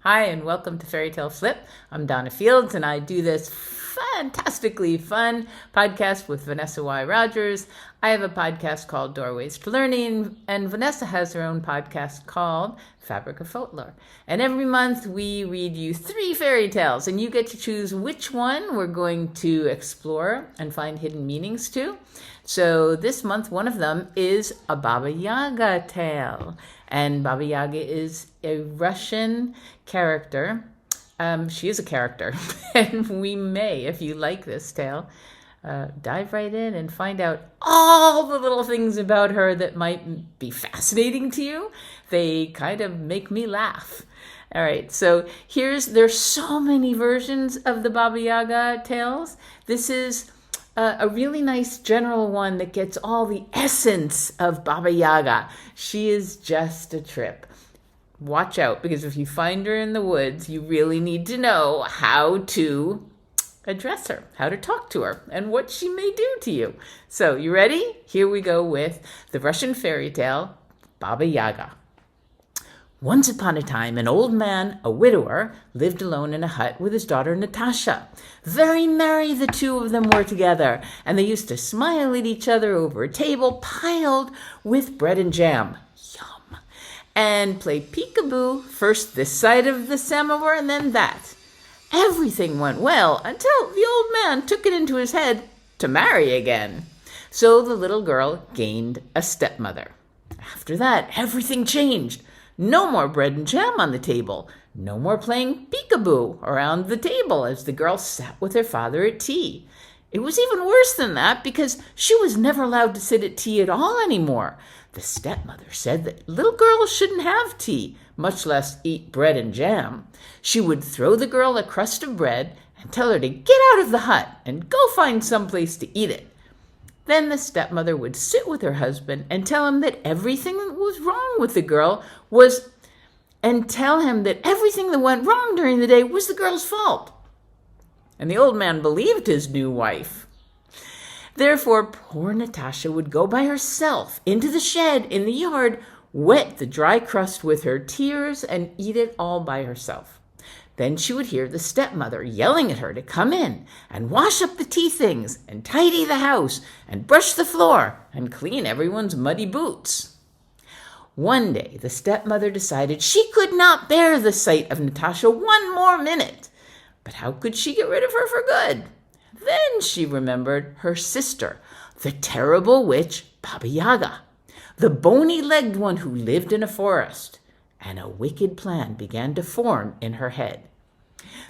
Hi, and welcome to Fairy Tale Flip. I'm Donna Fields, and I do this fantastically fun podcast with Vanessa Y. Rogers. I have a podcast called Doorways to Learning, and Vanessa has her own podcast called Fabric of Folklore. And every month we read you 3 fairy tales, and you get to choose which one we're going to explore and find hidden meanings to. So this month, one of them is a Baba Yaga tale. And Baba Yaga is a Russian character. She is a character. And we may, if you like this tale, dive right in and find out all the little things about her that might be fascinating to you. They kind of make me laugh. All right, so there's so many versions of the Baba Yaga tales. This is a really nice general one that gets all the essence of Baba Yaga. She is just a trip. Watch out, because if you find her in the woods, you really need to know how to address her, how to talk to her, and what she may do to you. So, you ready? Here we go with the Russian fairy tale, Baba Yaga. Once upon a time, an old man, a widower, lived alone in a hut with his daughter Natasha. Very merry the two of them were together, and they used to smile at each other over a table piled with bread and jam. Yum! And play peekaboo, first this side of the samovar and then that. Everything went well until the old man took it into his head to marry again. So the little girl gained a stepmother. After that, everything changed. No more bread and jam on the table. No more playing peekaboo around the table as the girl sat with her father at tea. It was even worse than that because she was never allowed to sit at tea at all anymore. The stepmother said that little girls shouldn't have tea, much less eat bread and jam. She would throw the girl a crust of bread and tell her to get out of the hut and go find some place to eat it. Then the stepmother would sit with her husband and tell him that everything that was wrong with the girl tell him that everything that went wrong during the day was the girl's fault. And the old man believed his new wife. Therefore, poor Natasha would go by herself into the shed in the yard, wet the dry crust with her tears, and eat it all by herself. Then she would hear the stepmother yelling at her to come in and wash up the tea things and tidy the house and brush the floor and clean everyone's muddy boots. One day, the stepmother decided she could not bear the sight of Natasha one more minute. But how could she get rid of her for good? Then she remembered her sister, the terrible witch Baba Yaga, the bony-legged one who lived in a forest. And a wicked plan began to form in her head.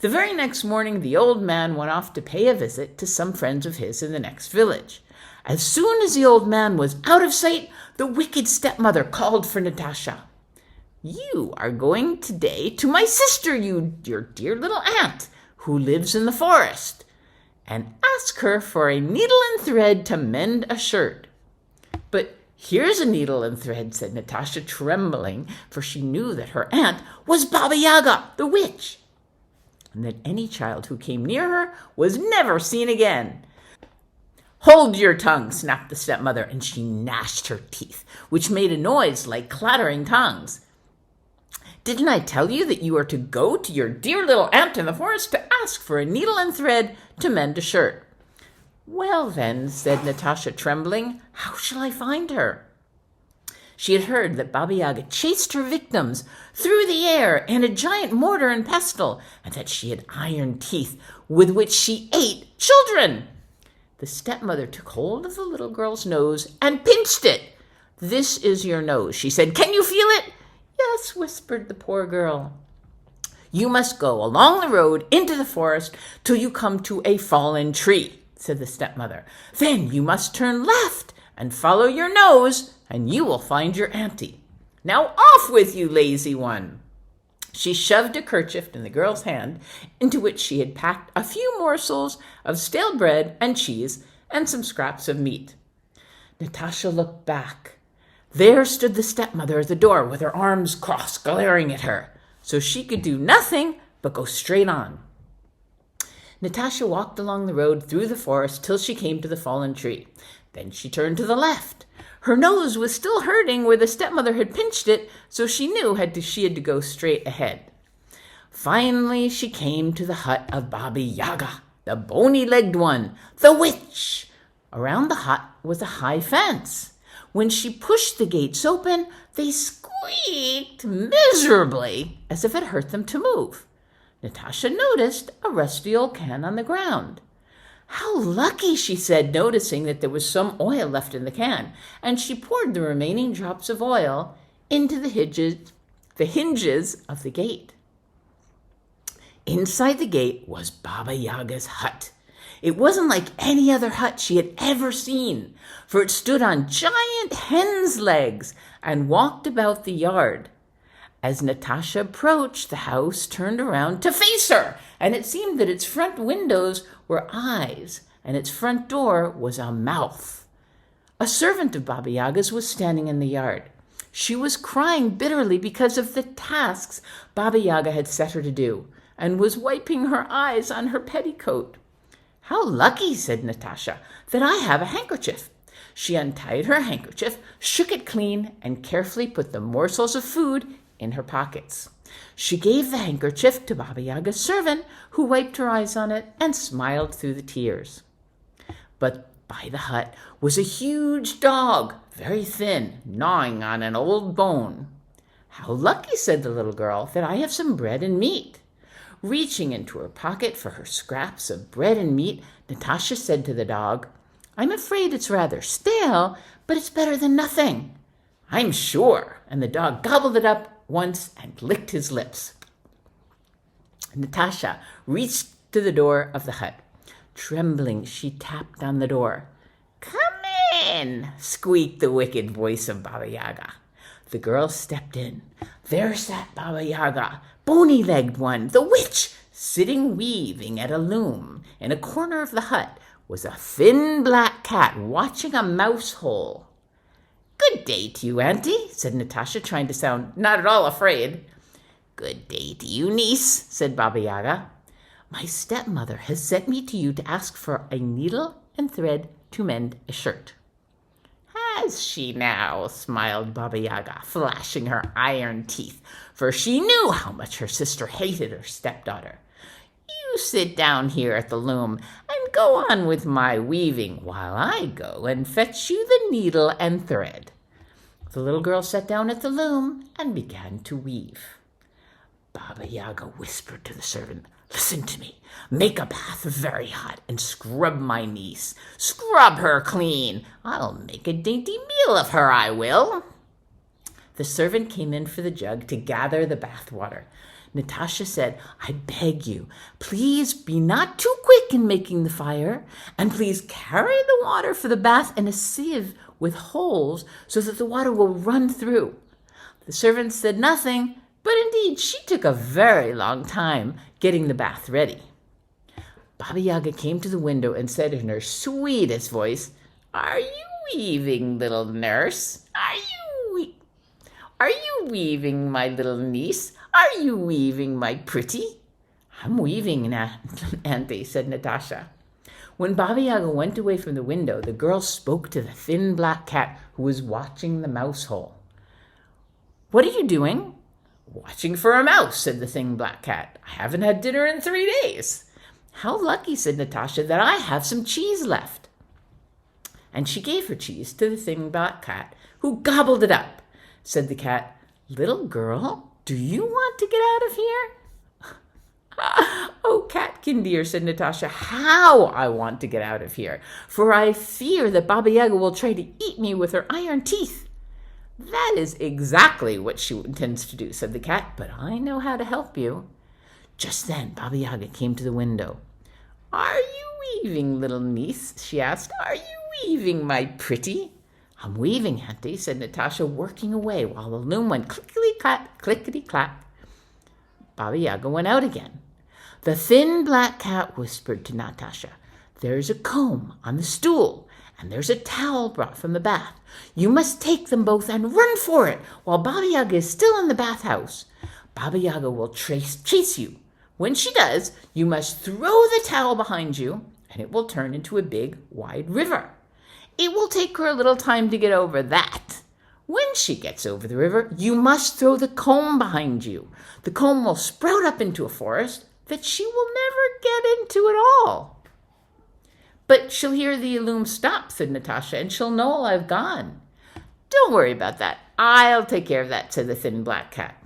The very next morning, the old man went off to pay a visit to some friends of his in the next village. As soon as the old man was out of sight, the wicked stepmother called for Natasha. "You are going today to my sister, your dear little aunt, who lives in the forest, and ask her for a needle and thread to mend a shirt." "But here's a needle and thread," said Natasha, trembling, for she knew that her aunt was Baba Yaga, the witch, and that any child who came near her was never seen again. "Hold your tongue," snapped the stepmother, and she gnashed her teeth, which made a noise like clattering tongues. "Didn't I tell you that you are to go to your dear little aunt in the forest to ask for a needle and thread to mend a shirt?" "Well then," said Natasha, trembling, "how shall I find her?" She had heard that Baba Yaga chased her victims through the air in a giant mortar and pestle, and that she had iron teeth with which she ate children. The stepmother took hold of the little girl's nose and pinched it. "This is your nose," she said. "Can you feel it?" "Yes," whispered the poor girl. "You must go along the road into the forest till you come to a fallen tree," said the stepmother. "Then you must turn left and follow your nose, and you will find your auntie. Now off with you, lazy one." She shoved a kerchief in the girl's hand, into which she had packed a few morsels of stale bread and cheese and some scraps of meat. Natasha looked back. There stood the stepmother at the door with her arms crossed, glaring at her, so she could do nothing but go straight on. Natasha walked along the road through the forest till she came to the fallen tree. Then she turned to the left. Her nose was still hurting where the stepmother had pinched it, so she knew she had to go straight ahead. Finally, she came to the hut of Baba Yaga, the bony-legged one, the witch. Around the hut was a high fence. When she pushed the gates open, they squeaked miserably as if it hurt them to move. Natasha noticed a rusty old can on the ground. "How lucky," she said, noticing that there was some oil left in the can, and she poured the remaining drops of oil into the hinges of the gate. Inside the gate was Baba Yaga's hut. It wasn't like any other hut she had ever seen, for it stood on giant hen's legs and walked about the yard. As Natasha approached, the house turned around to face her, and it seemed that its front windows were eyes, and its front door was a mouth. A servant of Baba Yaga's was standing in the yard. She was crying bitterly because of the tasks Baba Yaga had set her to do, and was wiping her eyes on her petticoat. "How lucky," said Natasha, "that I have a handkerchief." She untied her handkerchief, shook it clean, and carefully put the morsels of food in her pockets. She gave the handkerchief to Baba Yaga's servant, who wiped her eyes on it and smiled through the tears. But by the hut was a huge dog, very thin, gnawing on an old bone. "How lucky," said the little girl, "that I have some bread and meat." Reaching into her pocket for her scraps of bread and meat, Natasha said to the dog, "I'm afraid it's rather stale, but it's better than nothing." "I'm sure," and the dog gobbled it up once and licked his lips. Natasha reached to the door of the hut. Trembling, she tapped on the door. "Come in," squeaked the wicked voice of Baba Yaga. The girl stepped in. There sat Baba Yaga, bony-legged one, the witch, sitting weaving at a loom. In a corner of the hut was a thin black cat watching a mouse hole. "Good day to you, Auntie," said Natasha, trying to sound not at all afraid. "Good day to you, niece," said Baba Yaga. "My stepmother has sent me to you to ask for a needle and thread to mend a shirt." "Has she now?" smiled Baba Yaga, flashing her iron teeth, for she knew how much her sister hated her stepdaughter. "You sit down here at the loom and go on with my weaving while I go and fetch you the needle and thread." The little girl sat down at the loom and began to weave. Baba Yaga whispered to the servant, "Listen to me. Make a bath very hot and scrub my niece. Scrub her clean. I'll make a dainty meal of her, I will." The servant came in for the jug to gather the bath water. Natasha said, "I beg you, please be not too quick in making the fire, and please carry the water for the bath in a sieve with holes so that the water will run through." The servant said nothing, but indeed she took a very long time getting the bath ready. Baba Yaga came to the window and said in her sweetest voice, "Are you weaving, little nurse? Are you weaving, my little niece? Are you weaving, my pretty?" "I'm weaving, Auntie," said Natasha. When Baba Yaga went away from the window, the girl spoke to the thin black cat who was watching the mouse hole. "What are you doing?" "Watching for a mouse," said the thin black cat. "I haven't had dinner in 3 days." "How lucky," said Natasha, "that I have some cheese left." And she gave her cheese to the thin black cat, who gobbled it up. Said the cat, "Little girl, do you want to get out of here?" "Oh, catkin dear," said Natasha, "how I want to get out of here, for I fear that Baba Yaga will try to eat me with her iron teeth." "That is exactly what she intends to do," said the cat, "but I know how to help you." Just then Baba Yaga came to the window. "Are you weaving, little niece?" she asked. "Are you weaving, my pretty?" "I'm weaving, Auntie," said Natasha, working away while the loom went clickety-clack, clickety-clack. Baba Yaga went out again. The thin black cat whispered to Natasha, "There's a comb on the stool, and there's a towel brought from the bath. You must take them both and run for it while Baba Yaga is still in the bathhouse. Baba Yaga will chase you. When she does, you must throw the towel behind you, and it will turn into a big, wide river. It will take her a little time to get over that. When she gets over the river, you must throw the comb behind you. The comb will sprout up into a forest that she will never get into at all." "But she'll hear the loom stop," said Natasha, "and she'll know I've gone." "Don't worry about that. I'll take care of that," said the thin black cat.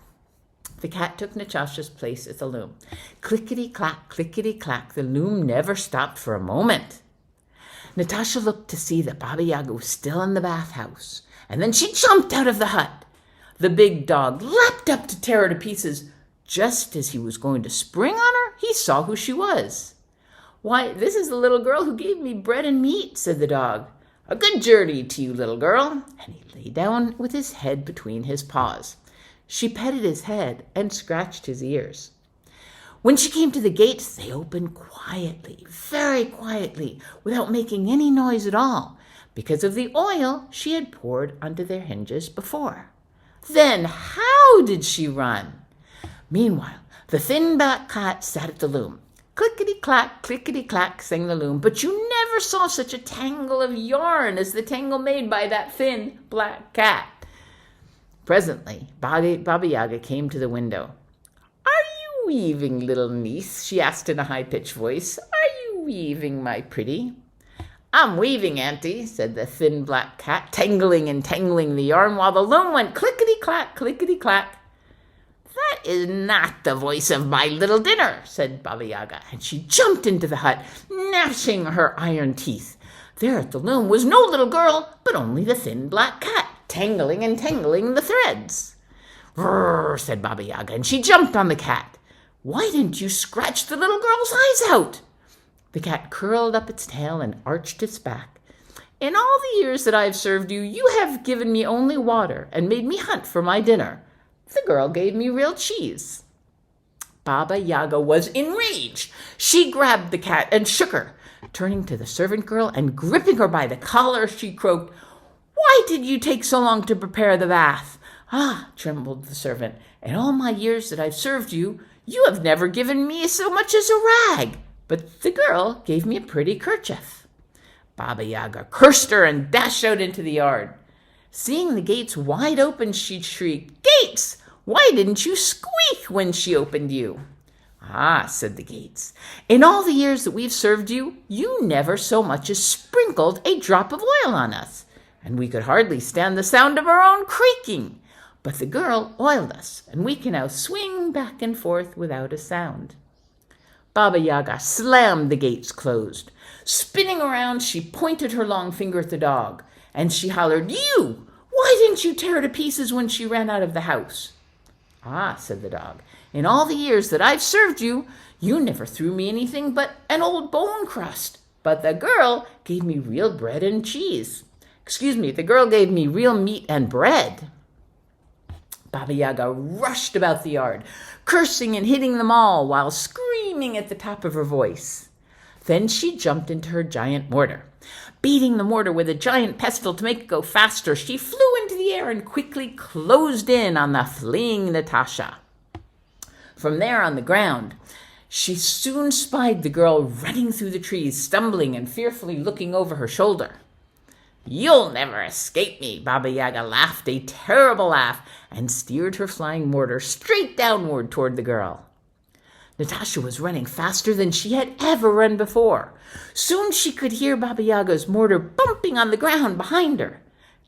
The cat took Natasha's place at the loom. Clickety-clack, clickety-clack, the loom never stopped for a moment. Natasha looked to see that Baba Yaga was still in the bathhouse, and then she jumped out of the hut. The big dog leapt up to tear her to pieces. Just as he was going to spring on her, he saw who she was. "Why, this is the little girl who gave me bread and meat," said the dog. "A good journey to you, little girl." And he lay down with his head between his paws. She petted his head and scratched his ears. When she came to the gates, they opened quietly, very quietly, without making any noise at all, because of the oil she had poured onto their hinges before. Then how did she run? Meanwhile, the thin black cat sat at the loom. Clickety-clack, clickety-clack, sang the loom, but you never saw such a tangle of yarn as the tangle made by that thin black cat. Presently, Baba Yaga came to the window. "Are you weaving, little niece?" she asked in a high-pitched voice. "Are you weaving, my pretty?" "I'm weaving, auntie," said the thin black cat, tangling and tangling the yarn while the loom went clickety-clack, clickety-clack. "That is not the voice of my little dinner," said Baba Yaga, and she jumped into the hut, gnashing her iron teeth. There at the loom was no little girl, but only the thin black cat, tangling and tangling the threads. "Rrr," said Baba Yaga, and she jumped on the cat. "Why didn't you scratch the little girl's eyes out?" The cat curled up its tail and arched its back. "In all the years that I've served you, you have given me only water and made me hunt for my dinner. The girl gave me real cheese." Baba Yaga was enraged. She grabbed the cat and shook her. Turning to the servant girl and gripping her by the collar, she croaked, "Why did you take so long to prepare the bath?" "Ah," trembled the servant, "in all my years that I've served you, you have never given me so much as a rag, but the girl gave me a pretty kerchief." Baba Yaga cursed her and dashed out into the yard. Seeing the gates wide open, she shrieked, "Gates, why didn't you squeak when she opened you?" "Ah," said the gates, "in all the years that we've served you, you never so much as sprinkled a drop of oil on us, and we could hardly stand the sound of our own creaking. But the girl oiled us, and we can now swing back and forth without a sound." Baba Yaga slammed the gates closed. Spinning around, she pointed her long finger at the dog, and she hollered, "You! Why didn't you tear her to pieces when she ran out of the house?" "Ah," said the dog, "in all the years that I've served you, you never threw me anything but an old bone crust. But the girl gave me real bread and cheese. The girl gave me real meat and bread." Baba Yaga rushed about the yard, cursing and hitting them all while screaming at the top of her voice. Then she jumped into her giant mortar. Beating the mortar with a giant pestle to make it go faster, she flew into the air and quickly closed in on the fleeing Natasha. From there on the ground, she soon spied the girl running through the trees, stumbling and fearfully looking over her shoulder. "You'll never escape me," Baba Yaga laughed a terrible laugh and steered her flying mortar straight downward toward the girl. Natasha was running faster than she had ever run before. Soon she could hear Baba Yaga's mortar bumping on the ground behind her.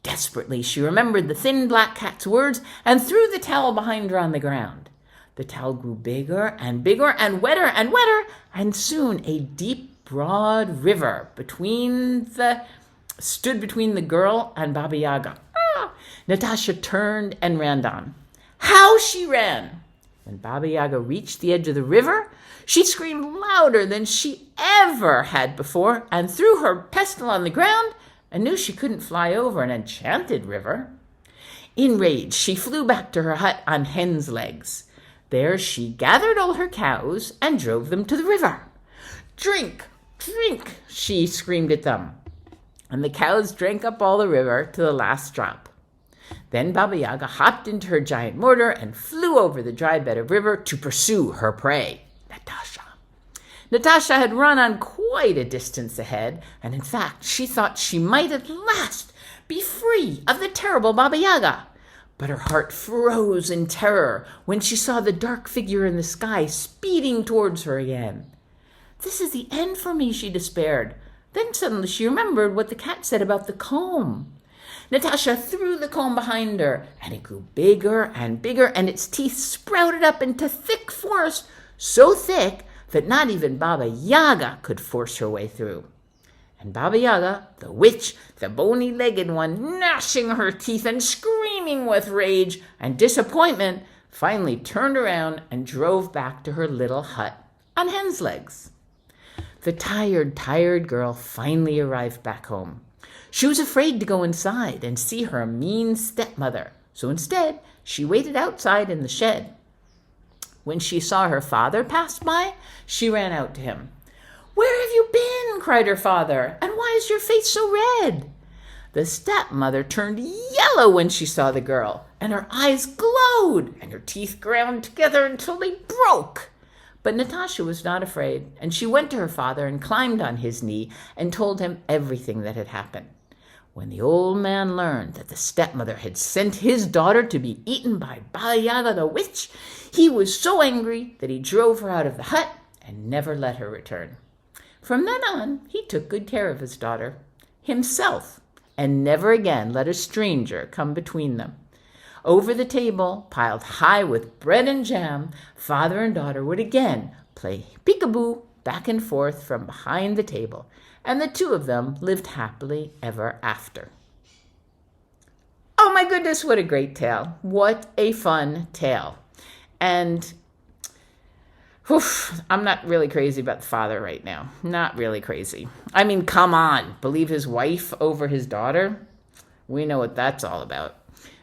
Desperately, she remembered the thin black cat's words and threw the towel behind her on the ground. The towel grew bigger and bigger and wetter, and soon a deep, broad river stood between the girl and Baba Yaga. Natasha turned and ran on. How she ran! When Baba Yaga reached the edge of the river, she screamed louder than she ever had before and threw her pestle on the ground and knew she couldn't fly over an enchanted river. Enraged, she flew back to her hut on hen's legs. There she gathered all her cows and drove them to the river. "Drink, drink," she screamed at them. And the cows drank up all the river to the last drop. Then Baba Yaga hopped into her giant mortar and flew over the dry bed of river to pursue her prey, Natasha. Natasha had run on quite a distance ahead, and in fact she thought she might at last Be free of the terrible Baba Yaga. But her heart froze in terror when she saw the dark figure in the sky speeding towards her again. This is the end for me, she despaired. Then suddenly she remembered what the cat said about the comb. Natasha threw the comb behind her, and it grew bigger and bigger, and its teeth sprouted up into thick forest, so thick that not even Baba Yaga could force her way through. And Baba Yaga, the witch, the bony-legged one, gnashing her teeth and screaming with rage and disappointment, finally turned around and drove back to her little hut on hen's legs. The tired girl finally arrived back home. She was afraid to go inside and see her mean stepmother, so instead she waited outside in the shed. When she saw her father pass by, she ran out to him. "Where have you been?" cried her father, "and why is your face so red?" The stepmother turned yellow when she saw the girl, and her eyes glowed, and her teeth ground together until they broke. But Natasha was not afraid, and she went to her father and climbed on his knee and told him everything that had happened. When the old man learned that the stepmother had sent his daughter to be eaten by Baba Yaga the witch, he was so angry that he drove her out of the hut and never let her return. From then on, he took good care of his daughter, himself, and never again let a stranger come between them. Over the table, piled high with bread and jam, father and daughter would again play peekaboo back and forth from behind the table, and the two of them lived happily ever after. Oh my goodness, what a great tale. What a fun tale. And I'm not really crazy about the father right now. Not really crazy. I mean, come on. Believe his wife over his daughter? We know what that's all about.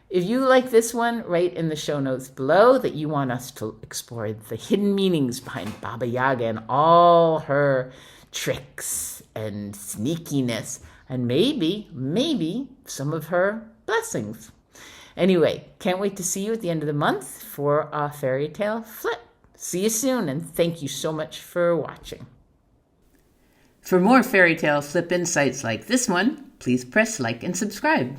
If you like this one, write in the show notes below that you want us to explore the hidden meanings behind Baba Yaga and all her tricks and sneakiness, and maybe some of her blessings. Anyway, can't wait to see you at the end of the month for a fairy tale flip. See you soon, and thank you so much for watching. For more fairy tale flip insights like this one, please press like and subscribe.